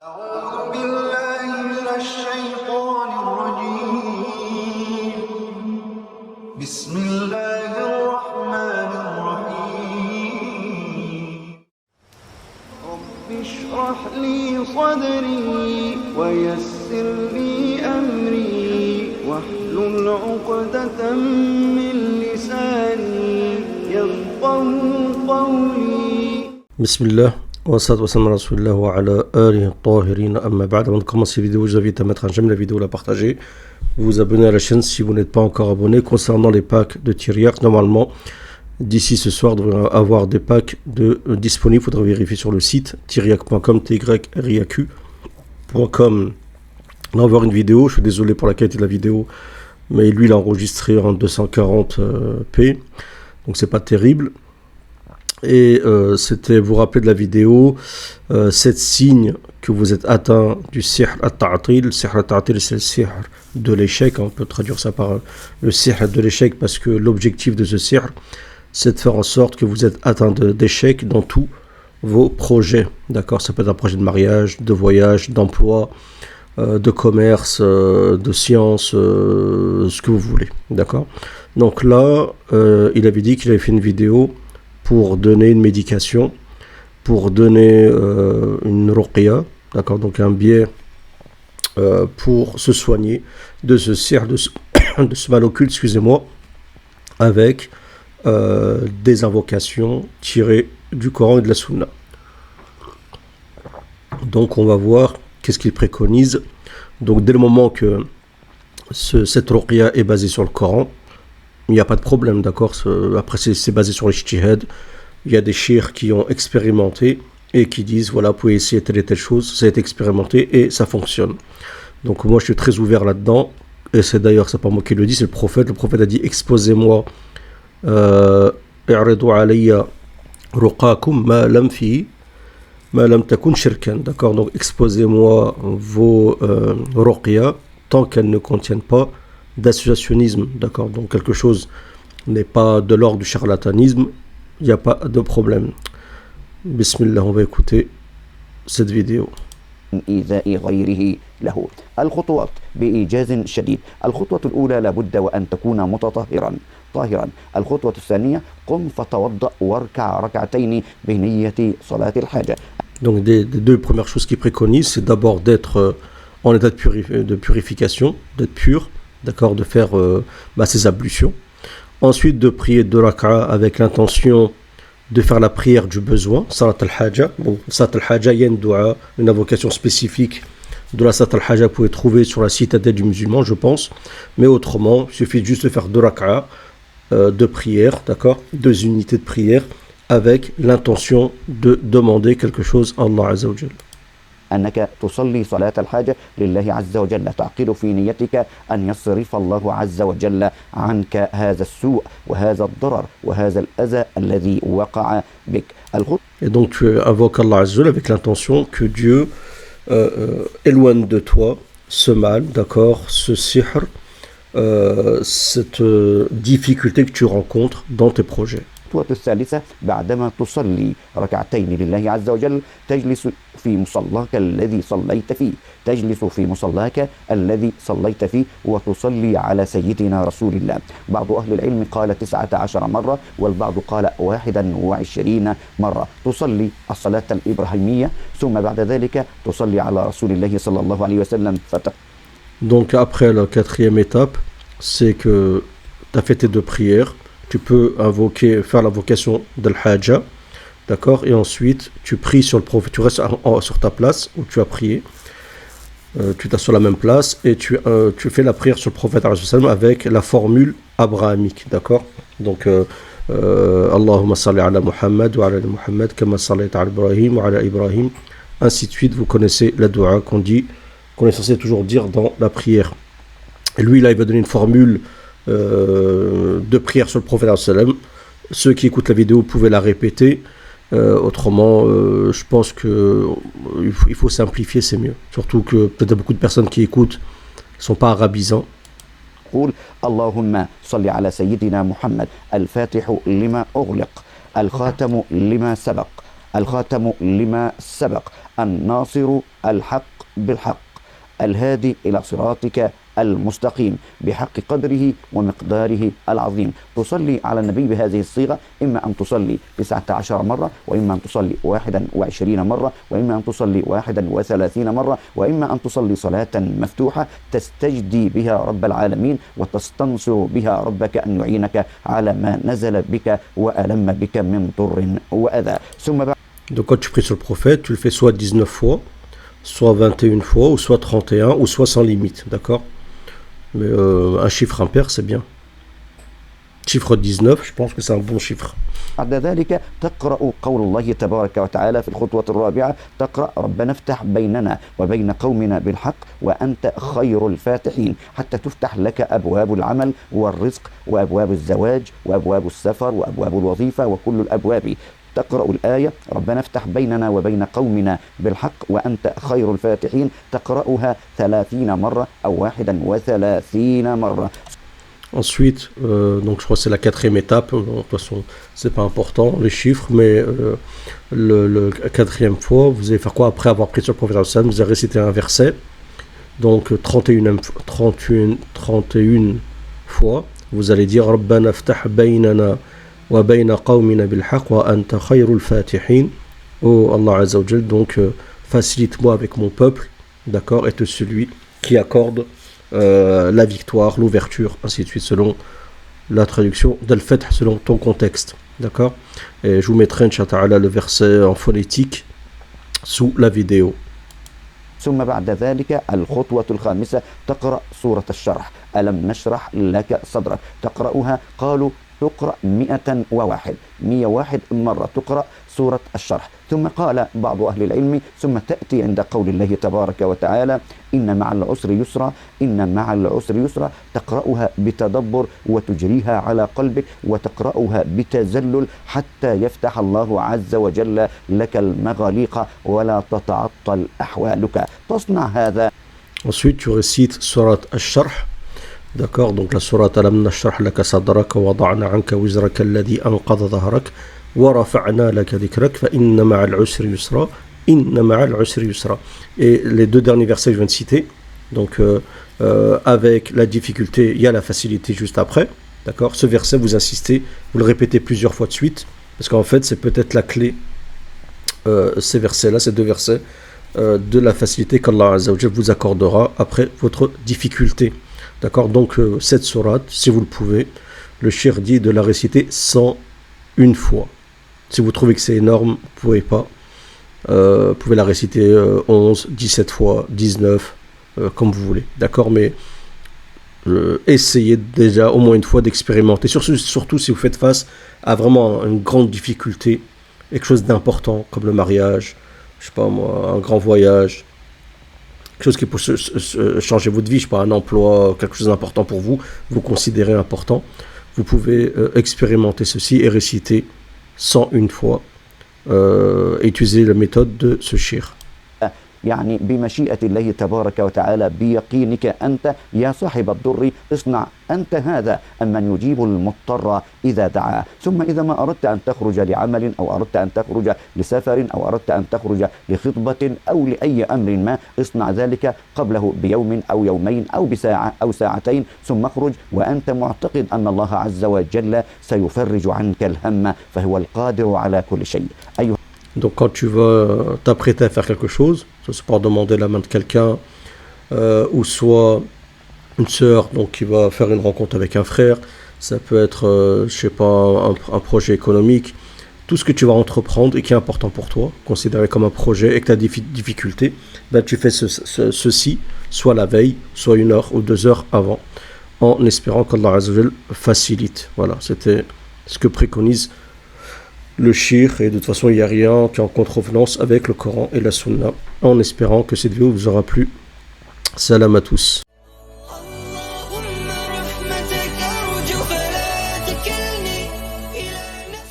أعوذ بالله من الشيطان الرجيم بسم الله الرحمن الرحيم رب اشرح لي صدري ويسر لي أمري واحلل عقدة من لساني يفقه قولي بسم الله wassalatu wassalamu ala rasulillah wa ala alihi tahirin amma ba'd. Avant de commencer cette vidéo, je vous invite à mettre un j'aime la vidéo, la partager, vous abonner à la chaîne si vous n'êtes pas encore abonné. Concernant les packs de Tyriac, normalement d'ici ce soir devrait avoir des packs disponibles. Il faudra vérifier sur le site tyriac.com, tyriac.com. Là on va voir une vidéo, je suis désolé pour la qualité de la vidéo, mais lui il a enregistré en 240p, donc c'est pas terrible. Et c'était, vous rappelez de la vidéo, 7 signes que vous êtes atteint du sihr at-ta'atil. Le sihr at-ta'atil, c'est le sihr de l'échec, on peut traduire ça par le sihr de l'échec, parce que l'objectif de ce sihr, c'est de faire en sorte que vous êtes atteint d'échec dans tous vos projets, d'accord. Ça peut être un projet de mariage, de voyage, d'emploi, de commerce, de science, ce que vous voulez, d'accord. Donc là, il avait dit qu'il avait fait une vidéo pour donner une médication, pour donner une ruqya, d'accord, donc un biais pour se soigner de ce sihr, de ce mal occulte, excusez-moi, avec des invocations tirées du Coran et de la Sunna. Donc on va voir qu'est-ce qu'il préconise. Donc dès le moment que cette ruqya est basée sur le Coran, il n'y a pas de problème, d'accord. Après, c'est basé sur les ijtihad. Il y a des chiites qui ont expérimenté et qui disent, voilà, vous pouvez essayer telle et telle chose, ça a été expérimenté et ça fonctionne. Donc moi, je suis très ouvert là-dedans. Et c'est d'ailleurs, c'est pas moi qui le dis, c'est le prophète. Le prophète a dit, exposez-moi, i'ridu alayya ruqakum ma lam takun shirkan, d'accord. Donc exposez-moi vos ruqya tant qu'elles ne contiennent pas d'associationnisme, d'accord. Donc quelque chose n'est pas de l'ordre du charlatanisme, il n'y a pas de problème. Bismillah, on va écouter cette vidéo. إيذاء غيره له. الخطوات بإيجاز شديد. الخطوة الأولى لابد وأن تكون متطهرا طاهرا. الخطوة الثانية قم فتوضأ واركع ركعتين بنية صلاة الحاجة. Donc des deux premières choses qu'il préconise, c'est d'abord d'être en état de purification, d'être pur, d'accord, de faire ses ablutions. Ensuite de prier 2 rak'a avec l'intention de faire la prière du besoin, salat al-haja. Bon, salat al-haja, il y a une dua, une invocation spécifique de la salat al-haja, vous pouvez trouver sur la citadelle du musulman, je pense. Mais autrement, il suffit juste de faire 2 rak'a de prière, d'accord, 2 unités de prière, avec l'intention de demander quelque chose à Allah Azza wa Jalla. أنك تصلي صلاة الحاجة لله عز وجل، تعقد في نيتك أن يصرف الله عز وجل عنك هذا السوء وهذا الضرر وهذا الأذى الذي وقع بك. Et donc tu invoques Allah Azza wa Jalla avec l'intention que Dieu éloigne de toi ce mal, d'accord, ce sihr, cette difficulté que tu rencontres dans tes projets. الخطوة الثالثة بعدما تصلي ركعتين لله عز وجل تجلس في مصلاك الذي صليت فيه، تجلس في مصلاك الذي صليت فيه وتصلي على سيدنا رسول الله. بعض أهل العلم قال 19 مرة والبعض قال 21 مرة. تصلي الصلاة الإبراهيمية ثم بعد ذلك تصلي على رسول الله صلى الله عليه وسلم. Donc après la 4e étape, c'est que tu as fait tes 2 prières. Tu peux faire l'invocation de l'Hajja, d'accord, et ensuite tu pries sur le prophète, tu restes sur ta place où tu as prié, tu t'as sur la même place et tu fais la prière sur le prophète avec la formule abrahamique, d'accord. Donc Allahumma salli ala Muhammad wa ala Muhammad kama sallayta ala Ibrahim wa ala Ibrahim, ainsi de suite. Vous connaissez la dua qu'on est censé toujours dire dans la prière. Et lui là il va donner une formule de prière sur le prophète. Ceux qui écoutent la vidéo pouvaient la répéter. Autrement, je pense qu'il faut simplifier, c'est mieux. Surtout que peut-être beaucoup de personnes qui écoutent ne sont pas arabisants. اللهم صل على سيدنا محمد الفاتح لما أغلق الخاتم لما سبق الخاتم لما سبق الناصر الحق بالحق الهادي إلى صراطك المستقيم بحق قدره ومقداره العظيم. تصلي على النبي بهذه الصيغة، إما أن تصلي 19 مرة، وإما أن تصلي 21 مرة، وإما أن تصلي 31 مرة، وإما أن تصلي صلاة مفتوحة تستجدي بها رب العالمين وتستنصر بها ربك أن يعينك على ما نزل بك وألم بك من ضر وأذى. ثم بعد Donc quand tu pries sur le prophète, tu le fais soit 19 fois, soit 21 fois, ou soit 31, ou soit sans limite, d'accord? Mais un chiffre impair, c'est bien. Chiffre 19, je pense que c'est un bon chiffre. بعد ذلك تقرأ قول الله تبارك وتعالى في الخطوة الرابعة، تقرأ ربنا افتح بيننا وبين قومنا بالحق وأنت خير الفاتحين، حتى تفتح لك أبواب العمل والرزق وأبواب الزواج وأبواب السفر وأبواب الوظيفة وكل الأبواب. تقرأ الآية ربنا افتح بيننا وبين قومنا بالحق وأنت خير الفاتحين، تقرأها 30 مرة أو 31 مرة. Ensuite, donc je crois que c'est la quatrième étape. De toute façon, c'est pas important les chiffres, mais le quatrième fois, vous allez faire quoi après avoir pris sur le prophète sallam? Vous allez réciter un verset, donc 31 fois. Vous allez dire Rabbana ftah baynana wa bayna qawmina bil haqq wa anta khayrul fatihin. Oh Allah Azza wa Jal, donc facilite-moi avec mon peuple, d'accord, et tu es celui qui accorde la victoire, l'ouverture, ainsi de suite, selon la traduction d'Al-Fath, selon ton contexte, d'accord? Et je vous mettrai, Inch'Allah, le verset en phonétique sous la vidéo. ثم بعد ذلك الخطوة الخامسة تقرأ سورة الشرح، ألم نشرح لك صدرك، تقرأها قالوا تقرأ 101 مرة تقرأ سورة الشرح. ثم قال بعض أهل العلم ثم تأتي عند قول الله تبارك وتعالى إن مع العسر يسرا، إن مع العسر يسرا، تقرأها بتدبر وتجريها على قلبك وتقرأها بتذلل حتى يفتح الله عز وجل لك المغاليق ولا تتعطل أحوالك. تصنع هذا. Ensuite, tu récites Surat Ash-Sharh. D'accord, donc la sourate Alam nashrah laka sadraka wa wada'na anka wizraka alladhi anqadha dhahrak wa rafa'na laka dhikrak fa inna ma'al usri yusra, inna ma'al usri yusra. Et les deux derniers versets que je viens de citer, donc avec la difficulté, il y a la facilité juste après. D'accord, ce verset, vous insistez, vous le répétez plusieurs fois de suite, parce qu'en fait, c'est peut-être la clé, ces versets-là, ces deux versets, de la facilité qu'Allah Azza wa Jalla vous accordera après votre difficulté. D'accord, donc cette sourate, si vous le pouvez, le cheikh dit de la réciter 101 fois. Si vous trouvez que c'est énorme, vous ne pouvez pas. Vous pouvez la réciter 11, 17 fois, 19, comme vous voulez. D'accord, mais essayez déjà au moins une fois d'expérimenter. Surtout si vous faites face à vraiment une grande difficulté, quelque chose d'important, comme le mariage, je sais pas moi, un grand voyage, quelque chose qui peut changer votre vie, je sais pas, un emploi, quelque chose d'important pour vous, vous considérez important, vous pouvez expérimenter ceci et réciter 101 fois et utiliser la méthode de ce shir. يعني بمشيئة الله تبارك وتعالى بيقينك أنت يا صاحب الضر اصنع أنت هذا أمن يجيب المضطر إذا دعاه. ثم إذا ما أردت أن تخرج لعمل أو أردت أن تخرج لسفر أو أردت أن تخرج لخطبة أو لأي أمر ما، اصنع ذلك قبله بيوم أو يومين أو بساعة أو ساعتين، ثم اخرج وأنت معتقد أن الله عز وجل سيفرج عنك الهم فهو القادر على كل شيء. Donc quand tu vas t'apprêter à faire quelque chose, soit pour demander la main de quelqu'un, ou soit une sœur donc, qui va faire une rencontre avec un frère, ça peut être, je sais pas, un projet économique, tout ce que tu vas entreprendre et qui est important pour toi, considéré comme un projet et que tu as des difficultés, ben tu fais ceci, soit la veille, soit 1 heure ou 2 heures avant, en espérant qu'Allah Azza wa Jal facilite. Voilà, c'était ce que préconise le shir, et de toute façon il n'y a rien qui est en contrevenance avec le Coran et la Sunna, en espérant que cette vidéo vous aura plu. Salam à tous.